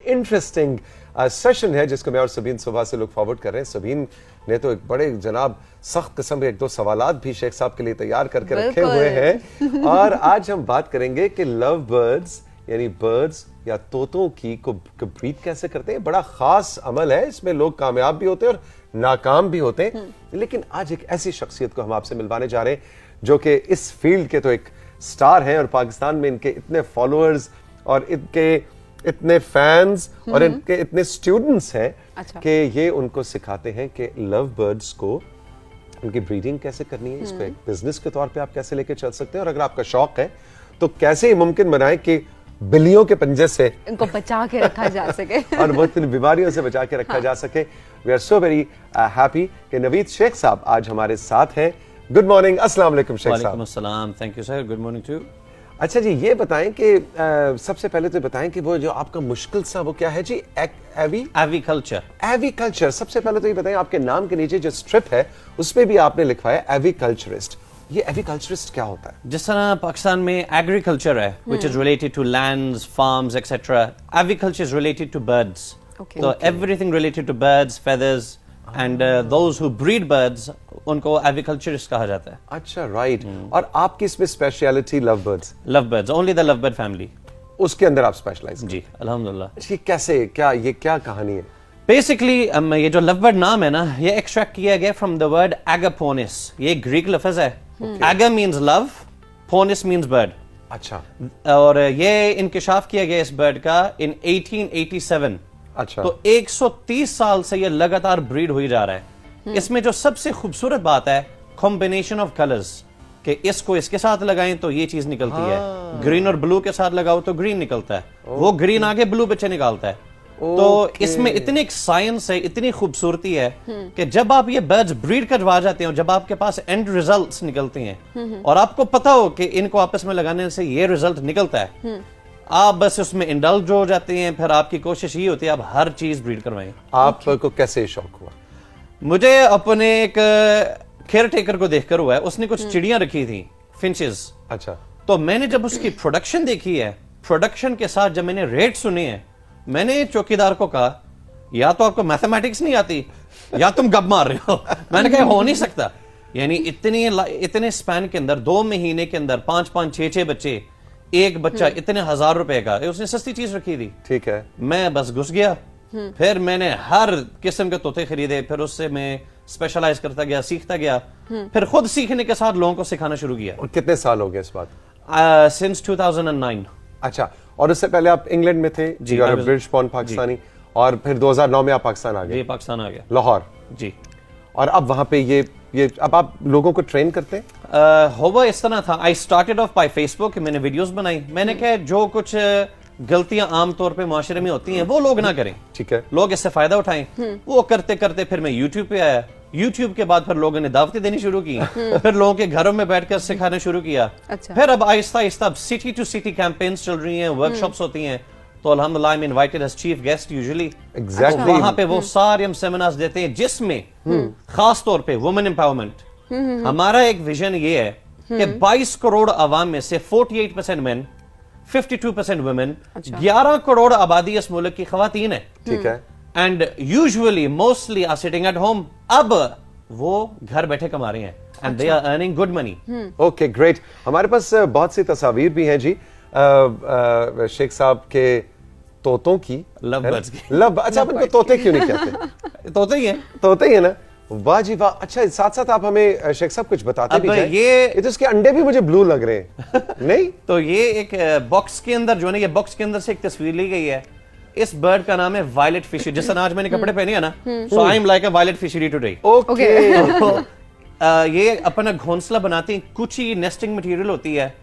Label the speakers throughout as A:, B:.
A: Interesting session है जिसको मैं और सबीन सुबह से लुक फॉरवर्ड कर रहे हैं. सबीन ने तो एक बड़े जनाब सख्त किस्म के एक दो सवालात भी शेख साहब के लिए तैयार करके रखे हुए हैं. और आज हम बात करेंगे कि लव बर्ड्स यानी बर्ड्स या तोतों की को ब्रीड कैसे करते हैं. बड़ा खास अमल है, इसमें लोग कामयाब भी होते हैं और नाकाम भी होते हैं. लेकिन आज एक ऐसी शख्सियत को हम आपसे मिलवाने जा रहे हैं जो कि इस फील्ड के तो एक स्टार हैं और पाकिस्तान में इनके इतने फॉलोअर्स और इनके इतने फैंस और इनके इतने स्टूडेंट्स हैं कि ये उनको सिखाते हैं कि लव बर्ड्स को उनकी ब्रीडिंग कैसे करनी है, इसको एक बिजनेस के तौर पे आप कैसे लेके चल सकते हैं, और अगर आपका शौक है तो कैसे मुमकिन बनाएं कि बिल्लियों के पंजे से
B: इनको बचा के रखा जा सके
A: और बहुत बीमारियों से बचा के रखा जा सके. We are so very happy कि नवीद शेख साहब आज हमारे साथ हैं. गुड मॉर्निंग, अस्सलाम वालेकुम शेख साहब.
C: वालेकुम अस्सलाम, thank you sir, good morning too.
A: अच्छा जी, ये बताएं कि सबसे पहले तो बताएं कि वो जो आपका मुश्किल सा वो क्या है जी.
C: एविकल्चर.
A: एविकल्चर. सबसे पहले तो ये बताएं आपके नाम के नीचे जो स्ट्रिप है उस पे भी आपने लिखा है एविकल्चरिस्ट. ये एविकल्चरिस्ट क्या होता है?
C: जिस तरह पाकिस्तान में एग्रीकल्चर है which is related to lands, farms etcetera, aviculture is related to birds. तो everything related to birds, feathers and those who breed birds उनको एविकल्चरिस्ट कहा जाता है.
A: अच्छा, राइट. और आपकी इसमें speciality love birds?
C: Love birds, only the love bird family.
A: उसके अंदर आप स्पेशलाइज?
C: जी, अल्हम्दुलिल्लाह.
A: ये कैसे, क्या ये क्या कहानी है?
C: बेसिकली ये जो लव बर्ड नाम है ना, ये एक्सट्रैक्ट किया गया फ्रॉम द वर्ड एगापोनिस. ये ग्रीक लफ्ज है. एगा मीन्स लव, पोनिस मीन्स बर्ड.
A: अच्छा.
C: और ये इंकिशाफ किया गया इस बर्ड का इन 1887.
A: अच्छा.
C: तो 130 साल से ये लगातार ब्रीड हुई जा रहा है. इसमें जो सबसे खूबसूरत बात है कॉम्बिनेशन ऑफ कलर्स, कि इसको इसके साथ लगाएं तो ये चीज निकलती है, ग्रीन और ब्लू के साथ लगाओ तो ग्रीन निकलता है, वो ग्रीन आगे ब्लू बच्चे निकालता है. तो इसमें इतनी साइंस है, इतनी खूबसूरती है कि जब आप ये बर्ड्स ब्रीड करवा जाते हैं, जब आपके पास एंड रिजल्ट्स निकलते हैं और आपको पता हो कि इनको आपस में लगाने से ये रिजल्ट निकलता है, आप बस उसमें इंडल्ज हो जाते हैं. फिर आपकी कोशिश ये होती है आप हर चीज ब्रीड करवाएं.
A: आपको कैसे शौक हुआ?
C: मुझे अपने एक केयर टेकर को देखकर हुआ है. उसने कुछ चिड़ियां रखी थी, फिंचेस.
A: अच्छा.
C: तो मैंने जब उसकी प्रोडक्शन देखी है, प्रोडक्शन के साथ जब मैंने रेट सुने हैं, मैंने चौकीदार को कहा या तो आपको मैथमेटिक्स नहीं आती या तुम गप मार रहे हो. मैंने कहा हो नहीं सकता. यानी इतने स्पैन के अंदर 2 महीने के अंदर 5-5, 6-6 बच्चे, एक बच्चा इतने 1000 रुपए का. उसने सस्ती चीज रखी थी.
A: ठीक है.
C: मैं बस घुस गया. फिर मैंने हर किस्म के तोते खरीदे. फिर उससे मैं स्पेशलाइज करता गया, सीखता गया. फिर खुद सीखने के साथ लोगों को सिखाना शुरू किया.
A: और कितने साल हो गए इस बात?
C: सिंस 2009.
A: अच्छा. और उससे पहले आप इंग्लैंड में थे?
C: जी,
A: ब्रिटिश बॉर्न पाकिस्तानी. और फिर 2009 में आप पाकिस्तान आ गए?
C: जी, पाकिस्तान आ गया,
A: लाहौर.
C: जी.
A: और अब वहां पे ये अब आप लोगों को ट्रेन करते हैं?
C: होगा इस तरह था. I started off bye Facebook. मैंने वीडियोस बनाई. मैंने कहा जो कुछ गलतियां आम तौर पे माशरे में होती हैं वो लोग ना करें.
A: ठीक है.
C: लोग इससे फायदा उठाएं. वो करते करते फिर मैं यूट्यूब पे आया. यूट्यूब के बाद फिर लोगों ने दावतें देनी शुरू की. फिर लोगों के घरों में बैठकर सिखाना शुरू किया.
B: अच्छा.
C: फिर अब Aahista Aahista city to city campaigns चल रही हैं, वर्कशॉप्स होती हैं. तो अल्हम्दुलिल्लाह I am invited as chief guest usually.
A: Exactly.
C: वहां पे वो सारे हम सेमिनार्स देते हैं जिसमें खास तौर पे वुमेन एम्पावरमेंट. हमारा एक विजन ये है कि 22 करोड़ आवाम में से 48% मेन, 52% वुमेन, 11 करोड़ आबादी इस मुल्क की खवातीन है.
A: ठीक है.
C: And usually mostly are sitting at home. अब वो घर बैठे कमा रहे हैं and they are earning good money.
A: Okay, great. हमारे पास बहुत सी तस्वीर भी हैं जी शेख साहब के तोतों की,
C: लव बर्ड्स की.
A: लव. अच्छा, आप इनको तोते क्यों नहीं कहते?
C: तोते ही है.
A: तोते ही है ना. वाह जी वाह. अच्छा, साथ साथ आप हमें शेख साहब कुछ बताते भी जाएं. ये तो इसके अंडे भी मुझे ब्लू लग रहे हैं. नहीं
C: तो ये एक बॉक्स के अंदर जो है, ये बॉक्स के अंदर से एक तस्वीर ली गई है. इस बर्ड का नाम है वायलेट फिशरी. जिस तरह आज मैंने कपड़े पहने हैं ना, so I am like a violet fishery today.
A: Okay.
C: ये अपना घोंसला बनाती हैं. कुछ ही नेस्टिंग मटेरियल होती है.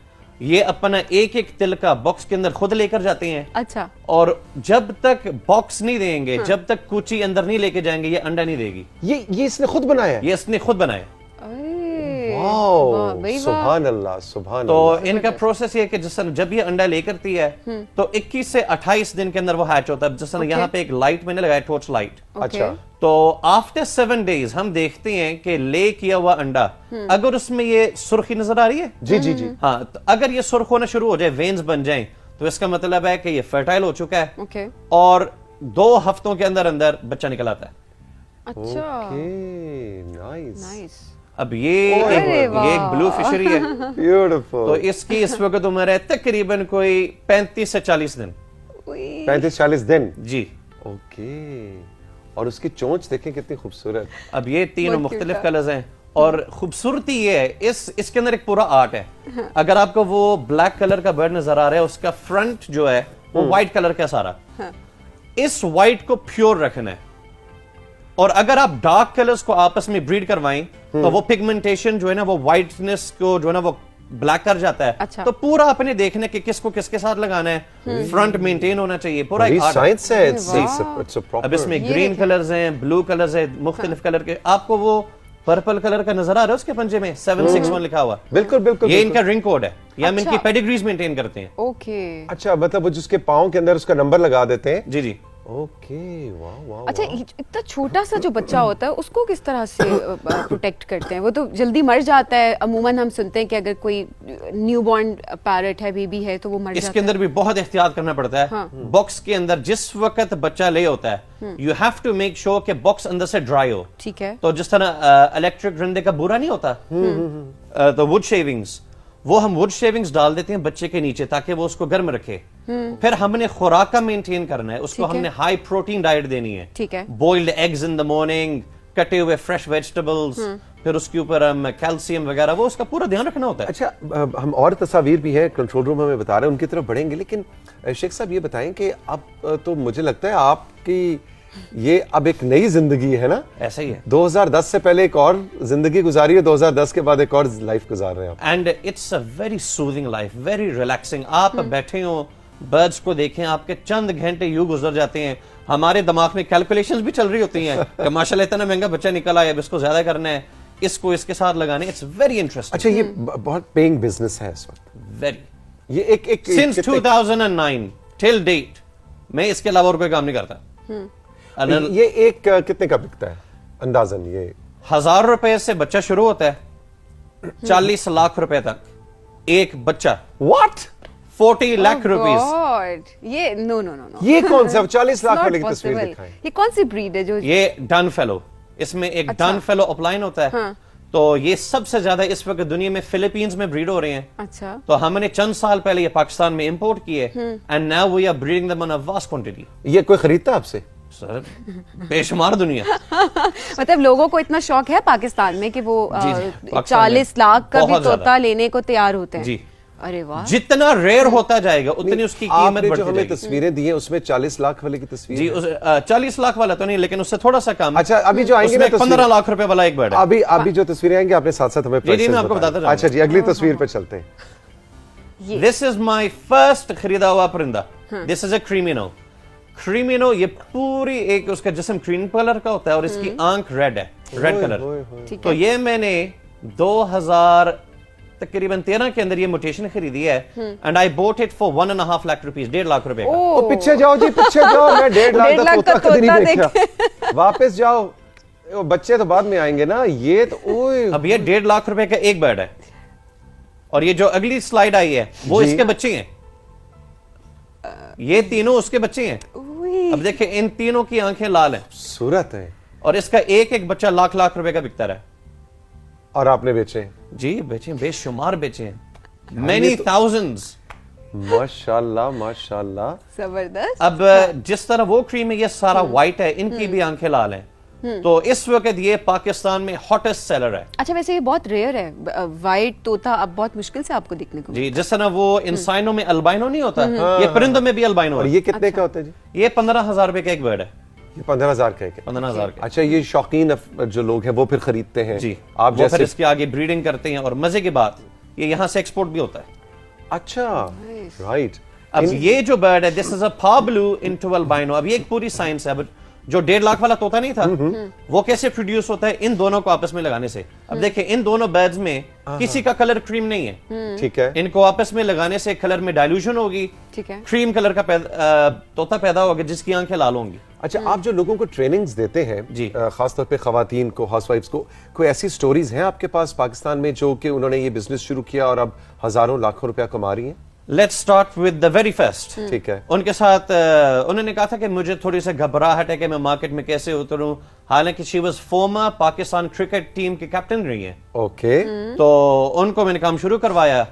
C: ये अपना एक एक तिल का बॉक्स के अंदर खुद लेकर जाते हैं.
B: अच्छा.
C: और जब तक बॉक्स नहीं देंगे, जब तक कुची अंदर नहीं लेके जाएंगे, ये अंडा नहीं देगी.
A: ये इसने खुद बनाया है?
C: ये इसने खुद बनाया.
A: सुभान अल्लाह, सुभान.
C: तो इनका प्रोसेस ये कि जब ये अंडा लेकर है तो 21 से 28 दिन के अंदर वो हैच होता है. जैसे यहाँ पे एक लाइट मैंने लगाया, टॉर्च लाइट.
A: अच्छा.
C: तो आफ्टर 7 डेज हम देखते हैं कि ले किया हुआ अंडा, अगर उसमें ये सुर्खी नजर आ रही है,
A: जी जी जी,
C: हाँ, तो अगर ये सुर्ख होना शुरू हो जाए, वेन्स बन जाएं, तो इसका मतलब है कि ये फर्टाइल हो चुका है
B: ओके
C: और 2 हफ्तों के अंदर अंदर बच्चा निकल आता है।
B: अच्छा
A: नाइस
B: नाइस
C: अब ये एक ब्लू फिशरी है।
A: ब्यूटीफुल।
C: तो इसकी इस वक्त उम्र है तकरीबन कोई 35 से 40 दिन।
A: 35-40 दिन
C: जी।
A: ओके। और उसकी चोंच देखें कितनी खूबसूरत।
C: अब ये तीनों
B: बहुत
C: मुख्तलिफ
B: cute है।
C: कलर्स हैं और खूबसूरती ये है इसके अंदर एक पूरा आर्ट है। अगर आपको वो ब्लैक कलर का बर्ड नजर आ रहा है उसका फ्रंट जो है वो व्हाइट कलर का सारा, इस व्हाइट को प्योर रखना है और अगर आप डार्क कलर्स को आपस में ब्रीड करवाएं तो वो पिगमेंटेशन जो है ना वो व्हाइटनेस को जो है ना वो ब्लैक कर जाता है।
B: अच्छा।
C: तो पूरा अपने देखने के किसको किसके साथ लगाना है, फ्रंट मेंटेन होना चाहिए, पूरा एक आर्ट है।
A: साइंस है।
B: वाह।
C: अब इसमें
B: ये
C: ग्रीन
B: देखें।
C: कलर्स हैं, ब्लू कलर्स हैं, मुख्तलिफ कलर के। आपको वो पर्पल कलर का नजर आ रहा है उसके पंजे में 761 लिखा हुआ।
A: बिल्कुल बिल्कुल
C: ये
A: बिल्कुल।
C: इनका रिंग कोड है, या हम
B: अच्छा।
C: इनकी पेडिग्रीज मेंटेन करते हैं।
B: ओके
A: अच्छा मतलब वो जिसके पाँव के अंदर उसका नंबर लगा देते हैं।
C: जी जी।
A: ओके वाह वाह।
B: अच्छा इतना छोटा सा जो बच्चा होता है उसको किस तरह से प्रोटेक्ट करते हैं? वो तो जल्दी मर जाता है। अमूमन हम सुनते हैं कि अगर कोई न्यू बॉर्न पैरट है, बेबी है, तो वो मर
C: इसके
B: जाता
C: अंदर भी बहुत एहतियात करना पड़ता है।
B: हाँ।
C: बॉक्स के अंदर जिस वक्त बच्चा ले होता है you have to make sure कि बॉक्स अंदर से ड्राई हो।
B: ठीक है।
C: तो जिस तरह इलेक्ट्रिक रंडे का बुरा नहीं होता, तो वुड शेविंग्स, वो हम वुड शेविंग्स डाल देते हैं बच्चे के नीचे ताकि वो उसको गर्म रखे। फिर हमने खुराक का मेंटेन करना है, उसको
B: ठीक है।
C: हमने हाई प्रोटीन डाइट देनी है।
B: ठीक है।
C: Boiled eggs in the morning, कटे हुए फ्रेश वेजिटेबल्स, फिर उसके ऊपर हम कैल्शियम वगैरह, वो उसका पूरा ध्यान रखना होता है।
A: अच्छा हम और तस्वीर भी हैं कंट्रोल रूम हमें बता रहे हैं, उनकी तरफ बढ़ेंगे, लेकिन शेख साहब ये बताएं कि अब तो मुझे लगता है आपकी ये अब एक नई जिंदगी है ना।
C: ऐसा ही है।
A: 2010 से पहले एक और जिंदगी गुजारी है, 2010 के बाद एक और लाइफ गुजार रहे हैं आप।
C: And it's a very soothing life, very relaxing. आप बैठे हो, बर्ड्स को देखें, आपके चंद घंटे यूं गुजर जाते हैं। हमारे दिमाग में कैलकुलेशंस भी चल रही होती हैं कि माशाल्लाह इतना महंगा बच्चा निकल आया, अब इसको ज्यादा करना है, इसको इसके साथ लगाने। It's very interesting.
A: अच्छा ये बहुत पेइंग बिजनेस है इस वक्त।
C: वेरी।
A: ये एक
C: सिंस 2009 टिल डेट मैं इसके अलावा और कोई काम नहीं करता।
A: ये एक कितने का बिकता है अंदाजन? ये
C: 1000 रुपए से बच्चा शुरू होता है, 40 लाख रुपए तक एक बच्चा।
A: व्हाट?
C: 40 लाख रुपीस।
B: गॉड, ये नो नो नो नो,
A: ये कौन सा 40 लाख
B: Not
A: वाले की तस्वीर
B: possible।
A: दिखाएं।
B: ये कौन सी ब्रीड है जो
C: ये डन फेलो, इसमें एक
B: अच्छा।
C: डन फेलो अपलाइन होता है।
B: हाँ।
C: तो ये सबसे ज्यादा इस वक्त दुनिया में फिलीपींस में ब्रीड हो रहे हैं।
B: अच्छा
C: तो हमने चंद साल पहले ये पाकिस्तान में इंपोर्ट किए and now we are breeding them in a vast quantity.
A: ये कोई खरीदता है आपसे?
C: सर बेशुमार दुनिया।
B: मतलब लोगों को इतना शौक है पाकिस्तान में कि वो
C: जी, पाकिस्तान
B: 40
C: में
B: लाख का भी
C: बहुत ज्यादा।
B: तोता लेने को तैयार होते हैं।
C: जी।
B: अरे वाह।
C: जितना रेयर होता जाएगा उतनी उसकी कीमत
A: आपने जो
C: बढ़ती
A: हमें
C: जाएगी।
A: तस्वीरें दी हैं उसमें 40 लाख वाले की तस्वीर
C: जी
A: है।
C: उस 40 लाख वाला तो नहीं, लेकिन उससे थोड़ा सा कम।
A: अच्छा अभी जो आएंगे ना
C: उसमें 15 लाख रुपए वाला एक बर्ड है।
A: अभी जो तस्वीरें आएंगी आपने साथ साथ हमें
C: जी, मैं
A: prices
C: आपको
A: बताएं।
C: बताता जाऊंगा।
A: अच्छा जी अगली तस्वीर पे चलते हैं।
B: ये
C: दिस इज माई फर्स्ट खरीदा हुआ परिंदा। दिस इज अ क्रीमिनो। क्रीमिनो ये पूरी एक उसका जिस्म क्रीम कलर का होता है और इसकी आंख रेड है, रेड कलर।
B: ठीक
C: तो
B: है।
C: ये मैंने 2000 तकरीबन 13 के अंदर ये म्यूटेशन खरीदी है and I boat it for 1.5 lakh rupees, 1.5 lakh रुपए का।
A: ओ पीछे जाओ जी, पीछे जाओ। मैं 1.5 लाख
B: 1.5
A: का
B: लाख का
A: तोता कभी
B: तोता
A: नहीं देखा। वापस जाओ, वो बच्चे तो बाद में आएंगे ना। ये तो ओए
C: अब ये 1.5 लाख रुपए का एक बर्ड है और ये जो अगली स्लाइड आई है वो
A: जी।
C: इसके बच्चे हैं। ये तीनों उसके बच्चे हैं।
B: उई,
C: अब देखिए इन तीनों की आंखें लाल हैं
A: सूरत है।
C: और इसका एक एक बच्चा लाख लाख रुपए का बिकता रहा है।
A: और आपने बेचे?
C: जी बेचे, बेशुमार बेचे हैं, मेनी थाउजेंड्स।
A: माशाल्लाह माशाल्लाह।
B: जबरदस्त।
C: अब जिस तरह वो क्रीम है ये सारा व्हाइट है, इनकी भी आंखें लाल हैं। तो इस वक्त ये पाकिस्तान में हॉटेस्ट सेलर है।
B: अच्छा वैसे ये बहुत रेयर है, वाइट तोता अब बहुत मुश्किल से आपको दिखने को
C: जी, जिस तरह वो इंसानों में अल्बाइनो नहीं होता, ये परिंदों में भी अल्बाइनो
A: और
C: है।
A: ये कितने का होता है जी?
C: ये 15,000 रुपए का एक बर्ड है।
A: ये 15,000 का है क्या?
C: 15,000 का।
A: अच्छा ये शौकीन जो लोग हैं वो फिर खरीदते हैं?
C: जी,
A: आप
C: वो फिर
A: जैसे?
C: इसके आगे ब्रीडिंग करते हैं और मजे की बात ये यहाँ से एक्सपोर्ट भी होता है।
A: अच्छा राइट।
C: अब ये जो बर्ड है this is a pablo into albino. अब ये एक पूरी साइंस है। अब जो 1.5 लाख वाला तोता नहीं था वो कैसे प्रोड्यूस होता है इन दोनों को आपस में लगाने से। अब देखिए इन दोनों बर्ड्स में किसी का कलर क्रीम नहीं है।
A: ठीक है।
C: इनको आपस में लगाने से कलर में डाइल्यूशन होगी,
B: ठीक है।
C: क्रीम कलर का तोता पैदा होगा जिसकी आंखें लाल होंगी।
A: अच्छा आप जो लोगों को ट्रेनिंग्स देते हैं
C: जी।
A: खासतौर पे खवातीन को, हाउसवाइफ्स को, कोई ऐसी स्टोरीज हैं आपके पास पाकिस्तान में जो कि उन्होंने ये बिजनेस शुरू किया और अब हजारों लाखों रुपया कमा रही हैं?
C: Let's start with the very first.
A: ٹھیک ہے.
C: ان کے ساتھ انہوں نے کہا تھا کہ مجھے تھوڑی سی گھبراہٹ ہے کہ میں مارکیٹ میں کیسے اتروں, حالانکہ she was former Pakistan cricket team کی کیپٹن رہی ہیں.
A: اوکے.
C: تو ان کو میں نے کام شروع کروایا,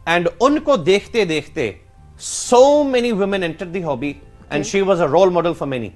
C: اینڈ ان کو دیکھتے دیکھتے so many women entered the hobby and she was a role model for many.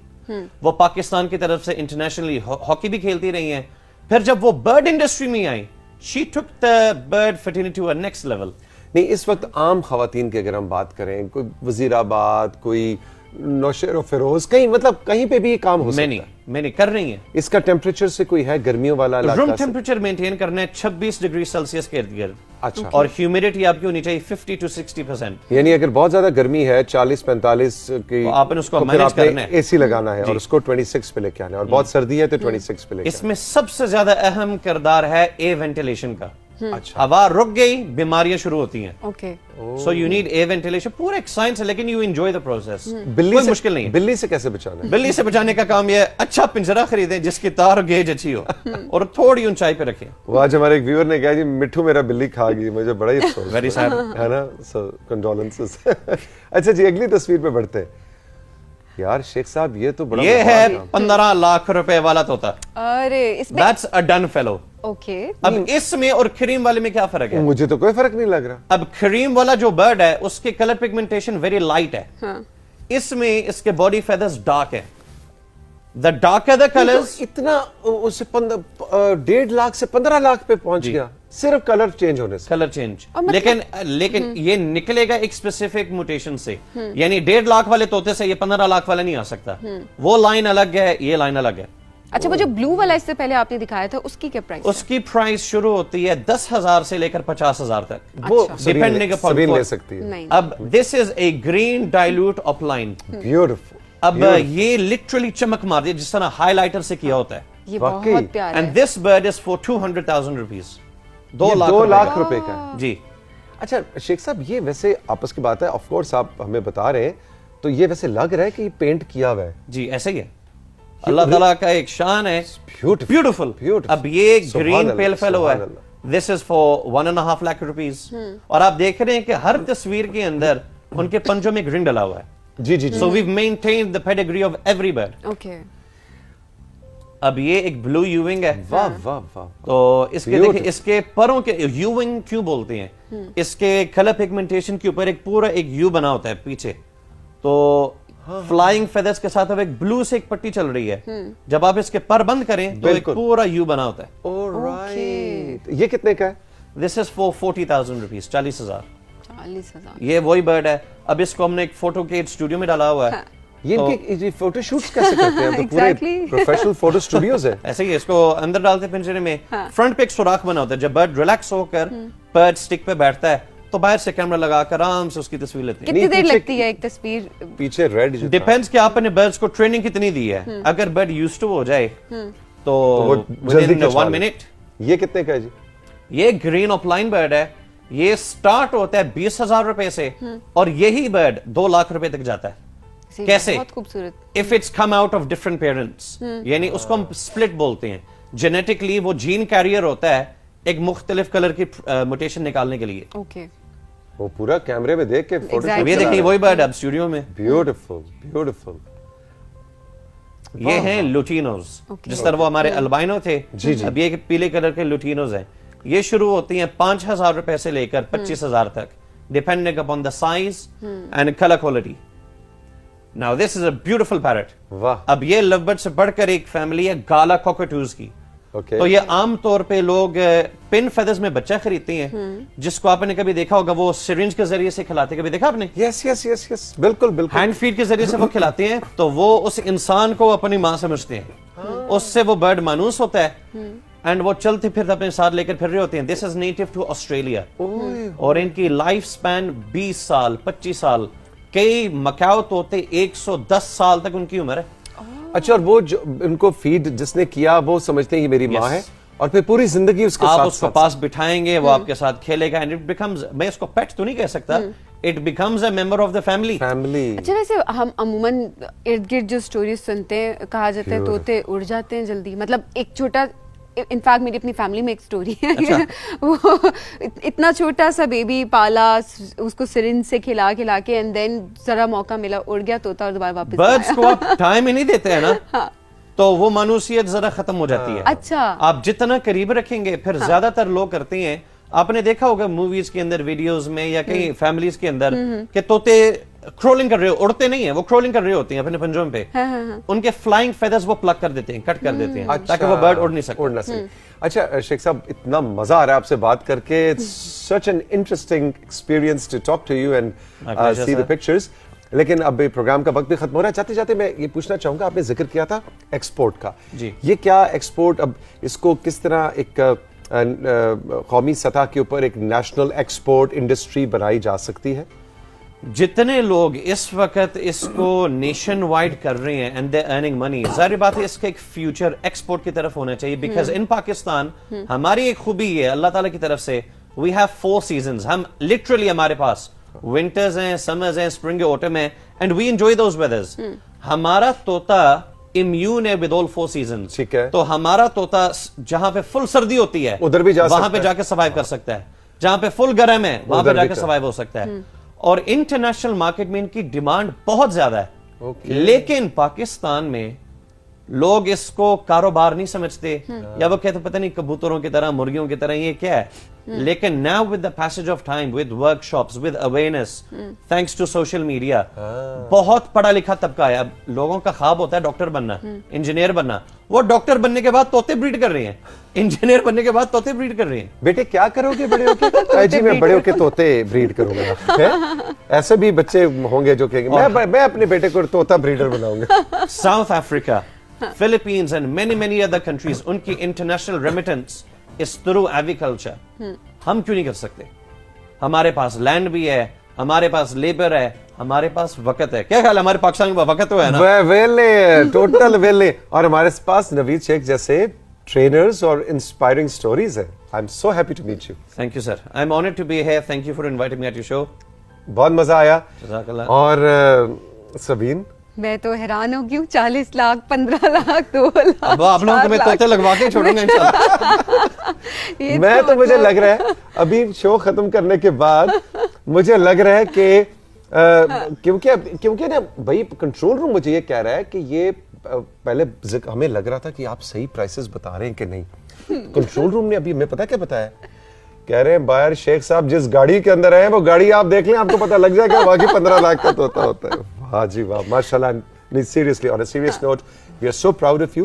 C: وہ پاکستان کی طرف سے انٹرنیشنلی ہاکی بھی کھیلتی رہی ہیں. پھر جب وہ برڈ انڈسٹری میں آئی, she took the bird fertility to a next level.
A: نہیں, اس وقت عام خواتین کی اگر ہم بات کریں, کوئی وزیر آباد, کوئی نوشہر و فیروز, کہیں مطلب کہیں پہ بھی یہ کام ہو سکتا ہے.
C: میں نے کر رہی ہیں.
A: اس کا ٹیمپریچر سے کوئی ہے گرمیوں والا علاقہ؟
C: روم ٹیمپریچر مینٹین کرنا ہے 26 ڈگری سیلسیس کے ارد گرد.
A: اچھا.
C: اور ہیومیڈیٹی آپ کی ہونی چاہیے 50 to 60%.
A: یعنی اگر بہت زیادہ گرمی ہے 40-45 کی,
C: تو آپ نے اس کو مینیج کرنا ہے,
A: اے سی لگانا ہے اور اس کو 26 پہ لے کے آنا ہے, اور بہت سردی ہے تو 26 پہ لے کے.
C: اس میں سب سے زیادہ اہم کردار ہے اے وینٹیلیشن کا.
A: اچھا.
C: ہوا رک گئی, بیماریاں شروع ہوتی ہیں.
B: Okay.
C: So you need a ventilation. پورا ایک سائنس ہے, لیکن یو انجوائے دا پروسیس.
A: بلی
C: کوئی
A: سے
C: مشکل نہیں ہے.
A: بلی سے کیسے بچانا ہے؟
C: بلی سے بچانے کا کام یہ ہے, اچھا پنجرا خریدیں جس کی تار گیج اچھی ہو اور تھوڑی اونچائی پہ رکھیں.
A: وہ آج ہمارے ایک ویور نے کہا جی مٹھو میرا بلی کھا گئی, مجھے بڑا ہی افسوس
C: ویری سیڈ
A: ہے نا. سو کنڈولنسز. اچھا جی, اگلی تصویر پہ بڑھتے ہیں. یار شیخ صاحب, یہ تو بڑا
C: یہ ہے 15 لاکھ روپے والا طوطا.
B: ارے اس میں
C: That's a dun fellow.
B: Okay.
C: اب اس میں اور کریم والے میں کیا فرق ہے؟
A: مجھے تو کوئی فرق نہیں لگ رہا.
C: اب کریم والا جو برڈ ہے اس کے کلر پگمنٹیشن ویری لائٹ ہے. اس میں اس کے باڈی فیدرز ڈارک ہے. The darker the colors,
A: اتنا اسے 1.5 لاکھ سے 15 لاکھ پہ پہنچ گیا صرف کلر چینج ہونے سے.
C: Colour change. لیکن یہ نکلے گا ایک اسپیسیفک موٹیشن سے, یعنی 1.5 لاکھ والے طوطے سے یہ 15 لاکھ والا نہیں آ سکتا. وہ لائن الگ ہے, یہ لائن الگ ہے.
B: اچھا, وہ جو بلو والا اس سے پہلے آپ نے دکھایا تھا, اس کی کیا پرائس؟
C: اس کی پرائس شروع ہوتی ہے 10,000 سے لے کر 50,000 تک.
A: وہ
C: ڈیپینڈنگ اپون
A: سبھی لے سکتی ہے.
B: نہیں.
C: اب دس از اے گرین ڈائلوٹ اپ لائن.
A: بیوٹیفل.
C: اب یہ لٹرلی چمک مار دیا جس طرح ہائی لائٹر سے کیا ہوتا ہے.
B: یہ بہت پیارا ہے.
C: And this bird is for 200,000 rupees.
A: 2 lakh روپے کا.
C: جی.
A: اچھا شیخ صاحب, یہ ویسے آپس کی بات ہے, آف کورس آپ ہمیں بتا رہے ہیں, تو یہ ویسے لگ رہا ہے کہ یہ پینٹ کیا ہوا ہے.
C: جی ایسا ہی ہے. اللہ تعالیٰ کا ایک شان ہے. بیوٹیفل. اب یہ گرین پیل فیلو ہے. دس از فار 1.5 لاکھ روپیز. اور آپ دیکھ رہے ہیں کہ ہر تصویر کے اندر ان کے پنجوں میں گرین ڈلا ہوا ہے.
A: جی جی.
C: So we've maintained the pedigree of every bird.
B: Okay.
C: اب یہ ایک بلو یوونگ ہے.
A: واہ واہ واہ.
C: تو اس کے دیکھیں, اس کے پروں کے یوونگ کیوں بولتے ہیں, اس کے کلر پگمنٹیشن کے اوپر ایک پورا ایک یو بنا ہوتا ہے پیچھے. تو فلائنگ فیدرز کے ساتھ اب ایک بلو سے ایک پٹی چل رہی ہے. جب آپ اس کے پر بند کریں تو ایک پورا یو بنا ہوتا ہے.
A: Alright. یہ کتنے کا ہے؟
C: This is for 40,000 rupees. 40,000.
B: 40,000.
C: یہ وہی برڈ ہے. اب اس کو ہم نے ایک فوٹو کے اسٹوڈیو میں ڈالا ہوا ہے.
A: یہ ان کے فوٹو شوٹس کیسے کرتے ہیں؟ تو پورے پروفیشنل فوٹو اسٹوڈیوز ہیں.
C: ایسے ہی اس کو اندر ڈالتے پنجرے میں. فرنٹ پہ ایک سوراخ بنا ہوتا ہے. جب برڈ ریلیکس ہو کر برڈ سٹک پہ بیٹھتا ہے تو باہر سے کیمرہ لگا کر آرام سے اس کی تصویر لیتے ہیں.
B: کتنی دیر لگتی ہے ایک تصویر؟
A: پیچھے ریڈ
C: ڈیپینڈز کہ آپ نے برڈز کو ٹریننگ کتنی دی ہے. اگر برڈ یوزڈ ٹو ہو جائے تو
A: جلدی
C: 1 منٹ.
A: یہ کتنے کا ہے جی؟
C: یہ گرین آف لائن برڈ ہے. یہ سٹارٹ ہوتا ہے 20,000 روپے سے, اور یہی برڈ 2 لاکھ روپے تک جاتا ہے. کیسے؟
B: بہت خوبصورت.
C: If it's come out of different parents, یعنی اس کو ہم سپلٹ بولتے ہیں. جینیٹکلی وہ جین کیریئر ہوتا ہے ایک مختلف کلر کی موٹیشن نکالنے کے لیے.
B: اوکے.
A: وہ پورا کیمرے میں دیکھ کے فوٹو.
C: یہ دیکھیے وہی برڈ اب اسٹوڈیو میں.
A: Beautiful beautiful.
C: یہ ہیں لوٹینوز. جس طرح وہ ہمارے البائنو تھے, اب یہ پیلے کلر کے لوٹینوز ہیں. یہ شروع ہوتی ہیں 5,000 روپے سے لے کر 25,000 تک, depending upon the size and colour quality. Now this is a beautiful parrot.
A: واہ.
C: اب یہ لو برڈ سے بڑھ کر ایک فیملی ہے گالا کوکٹوز کی.
A: اوکے.
C: تو یہ عام طور پہ لوگ پن فیدرز میں بچہ خریدتے ہیں, جس کو آپ نے کبھی دیکھا ہوگا وہ سرنج کے ذریعے سے کھلاتے. کبھی دیکھا آپ نے؟
A: یس یس یس یس, بالکل بالکل.
C: ہینڈ فیڈ کے ذریعے سے وہ کھلاتے ہیں. تو وہ اس انسان کو اپنی ماں سمجھتے ہیں. اس سے وہ برڈ مانوس ہوتا ہے اینڈ وہ چلتے پھرتے اپنے ساتھ لے کر پھر رہے ہوتے ہیں. دس از نیٹو ٹو آسٹریلیا. اور ان کی لائف سپین 20 سال 25 سال. کئی مکاؤ طوطے 110 سال تک ان کی عمر ہے.
A: اچھا, اور وہ جو ان کو فیڈ جس نے کیا وہ سمجھتے ہیں یہ میری ماں ہے, اور پھر پوری زندگی اس کے ساتھ
C: آپ اس کو پاس بٹھائیں گے, وہ آپ کے ساتھ کھیلے گا. اینڈ اٹ بیکمز, میں اس کو پیٹ تو نہیں کہہ سکتا, it becomes a member of the family.
B: اچھا, ویسے ہم عموماً ارد گرد جو سٹوریز سنتے ہیں, کہا جاتا ہے طوطے اڑ جاتے ہیں جلدی. مطلب ایک چھوٹا इनफैक्ट मेरी अपनी फैमिली में एक स्टोरी है वो इतना छोटा सा बेबी पाला, उसको सिरिंज से खिला के एंड देन जरा मौका मिला उड़ गया तोता और दोबारा वापस
C: बर्ड्स को आप टाइम ही नहीं देते हैं ना तो वो मानूसियत जरा खत्म हो जाती है।
B: अच्छा,
C: आप जितना करीब रखेंगे फिर ज्यादातर लोग करते हैं, आपने देखा होगा मूवीज के अंदर, वीडियोस में या कहीं फैमिलीज के अंदर कि तोते क्रोलिंग कर रहे हो, उड़ते नहीं है वो, क्रोलिंग कर रहे होते हैं अपने पंजों पे, उनके फ्लाइंग फेदर्स वो प्लग कर देते हैं, कट कर देते हैं ताकि वो बर्ड उड़ नहीं सके।
A: अच्छा शेख साहब, इतना मजा आ रहा है आपसे बात करके, such an interesting experience to talk to you and see the pictures. लेकिन अब प्रोग्राम का वक्त भी खत्म हो रहा है, जाते जाते मैं ये पूछना चाहूंगा, आपने जिक्र किया था एक्सपोर्ट का
C: जी,
A: ये क्या एक्सपोर्ट, अब इसको किस तरह एक कौमी सतह के ऊपर एक नेशनल एक्सपोर्ट इंडस्ट्री बनाई जा सकती है?
C: जितने लोग इस वक्त इसको नेशन वाइड कर रहे हैं एंड दे अर्निंग मनी, जाहिर बात है इसका एक फ्यूचर एक्सपोर्ट की तरफ होना चाहिए, बिकॉज इन पाकिस्तान हमारी एक खूबी है अल्लाह ताला की तरफ से, वी हैव 4 सीजन्स, हम लिटरली हमारे पास विंटर्स हैं, समर्स हैं, स्प्रिंग ऑटम है, and we enjoy those weathers. हमारा तोता इम्यून है विद ऑल 4 सीजन्स,
A: ठीक है,
C: तो हमारा तोता जहां पे फुल सर्दी होती है
A: उधर भी
C: वहां पे जाके सर्वाइव कर सकता है, जहां पे फुल गर्म है वहां पे जाके सर्वाइव हो सकता है। और इंटरनेशनल मार्केट में इनकी डिमांड बहुत ज्यादा है, लेकिन पाकिस्तान में लोग इसको कारोबार नहीं समझते, या वो कहते पता नहीं कबूतरों की तरह, मुर्गियों की तरह, ये क्या है। लेकिन now with the passage of time, with workshops, with awareness, thanks to social media, बहुत पढ़ा लिखा तबका है। अब लोगों का ख्वाब होता है डॉक्टर बनना, इंजीनियर बनना, वो डॉक्टर बनने के बाद तोते ब्रीड कर रहे हैं, इंजीनियर बनने के बाद तोते ब्रीड कर रहे हैं।
A: बेटे क्या करोगे बड़े होके? जी मैं बड़े होके तोते ब्रीड करूंगा। ऐसे भी बच्चे होंगे जो कहेंगे मैं अपने बेटे को तोता ब्रीडर बनाऊंगा।
C: South Africa, Philippines and many other countries, उनकी international remittance is through agriculture. हम क्यों नहीं कर सकते? हमारे पास लैंड भी है, हमारे पास लेबर है, हमारे पास वक्त है। क्या ख्याल है, हमारे पाकिस्तान में वक्त तो है ना?
A: वेले, टोटल वेले। और हमारे पास नवीद शेख जैसे ट्रेनर्स और इंस्पायरिंग स्टोरीज है। I am so happy to meet you.
C: Thank you sir, I am honoured to be here, thank you for inviting me at your show.
A: बहुत मजा आया।
C: जज़ाकल्लाह।
A: और सबीन,
B: मैं तो हैरान हो गई, 40 लाख, 15 लाख, 2 लाख,
C: अब आप लोगों को मैं तोते लगवा के छोड़ूंगा इंशाल्लाह।
A: मैं तो मुझे लग रहा है अभी शो खत्म करने के बाद मुझे लग रहा है कि क्योंकि ना भाई कंट्रोल रूम मुझे ये कह रहा है कि ये पहले हमें लग रहा था कि आप सही प्राइसेस बता रहे हैं कि नहीं। कंट्रोल रूम ने अभी हमें पता क्या बताया, कह रहे हैं बाहर शेख साहब जिस गाड़ी के अंदर है वो गाड़ी आप देख लें, आपको पता लग जाएगा बाकी 15 लाख का तोता होता है। वाह जी वाह, माशाल्लाह। नहीं seriously, on a serious note, we are so proud of you.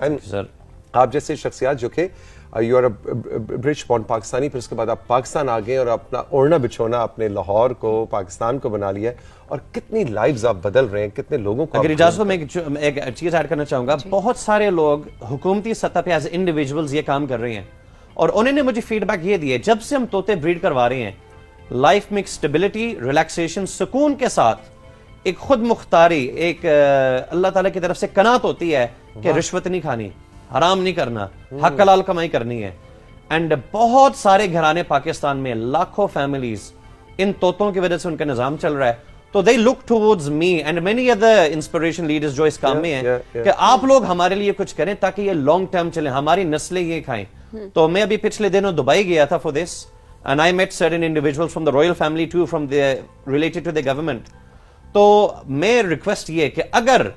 A: And
C: sir
A: आप जैसे शख्सियत जो कि you are a British born Pakistani, फिर उसके बाद आप पाकिस्तान आ गए और अपना ओढ़ना बिछोना अपने लाहौर को, पाकिस्तान को बना लिया, और कितनी लाइव्स आप बदल रहे हैं, कितने लोगों को।
C: अगर इजाजत हो मैं एक चीज ऐड करना चाहूंगा। बहुत सारे लोग हुकूमती सतह पे एज इंडिविजुअल्स ये काम कर रहे हैं, और उन्होंने मुझे फीडबैक ये दिया, जब से हम तोते ब्रीड करवा रहे हैं, लाइफ में स्टेबिलिटी, रिलैक्सेशन, सुकून के साथ एक खुद मुख्तारी, एक अल्लाह ताला की तरफ से कनात होती है कि रिश्वत नहीं खानी, हराम नहीं करना, हक हलाल कमाई करनी है। एंड बहुत सारे घराने पाकिस्तान में, लाखों फैमिलीज इन तोतों की वजह से उनका निजाम चल रहा है। तो they look towards me and many other inspiration leaders जो इस काम में हैं कि आप लोग हमारे लिए कुछ करें ताकि ये लॉन्ग टर्म चले, हमारी नस्लें ये खाएं। तो मैं अभी पिछले दिनों दुबई गया था for this, and I met certain individuals from the royal family too, from the related to the government. तो मैं रिक्वेस्ट ये कि अगर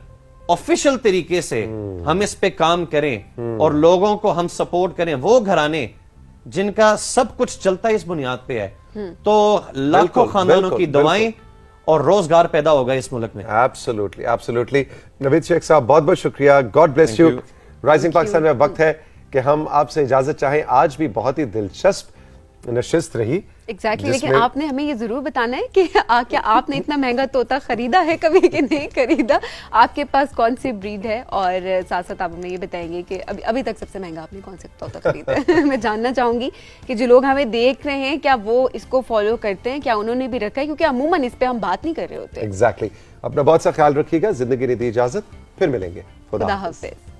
C: ऑफिशियल तरीके से हम इस पे काम करें और लोगों को हम सपोर्ट करें, वो घराने जिनका सब कुछ चलता है इस बुनियाद पे है, तो लाखों खानदानों की दुआएं और रोजगार पैदा होगा इस मुल्क में।
A: Absolutely, absolutely. नवीद शेख साहब बहुत बहुत शुक्रिया, God bless you. Rising Pakistan में वक्त है कि हम आपसे इजाजत चाहें। आज भी बहुत ही दिलचस्प नशिस्त रही।
B: एग्जैक्टली, लेकिन आपने हमें ये जरूर बताना है कि क्या आपने इतना महंगा तोता खरीदा है कभी कि नहीं खरीदा, आपके पास कौन सी ब्रीड है, और साथ साथ आप हमें ये बताएंगे कि अभी तक सबसे महंगा आपने कौन सा तोता खरीदा है। मैं जानना चाहूंगी कि जो लोग हमें देख रहे हैं क्या वो इसको फॉलो करते हैं, क्या उन्होंने भी रखा है, क्योंकि अमूमन इस पे हम बात नहीं कर रहे होते।
A: एग्जैक्टली। अपना बहुत सा ख्याल रखिएगा, जिंदगी ने दी इजाजत, फिर मिलेंगे। खुदा हाफिज़।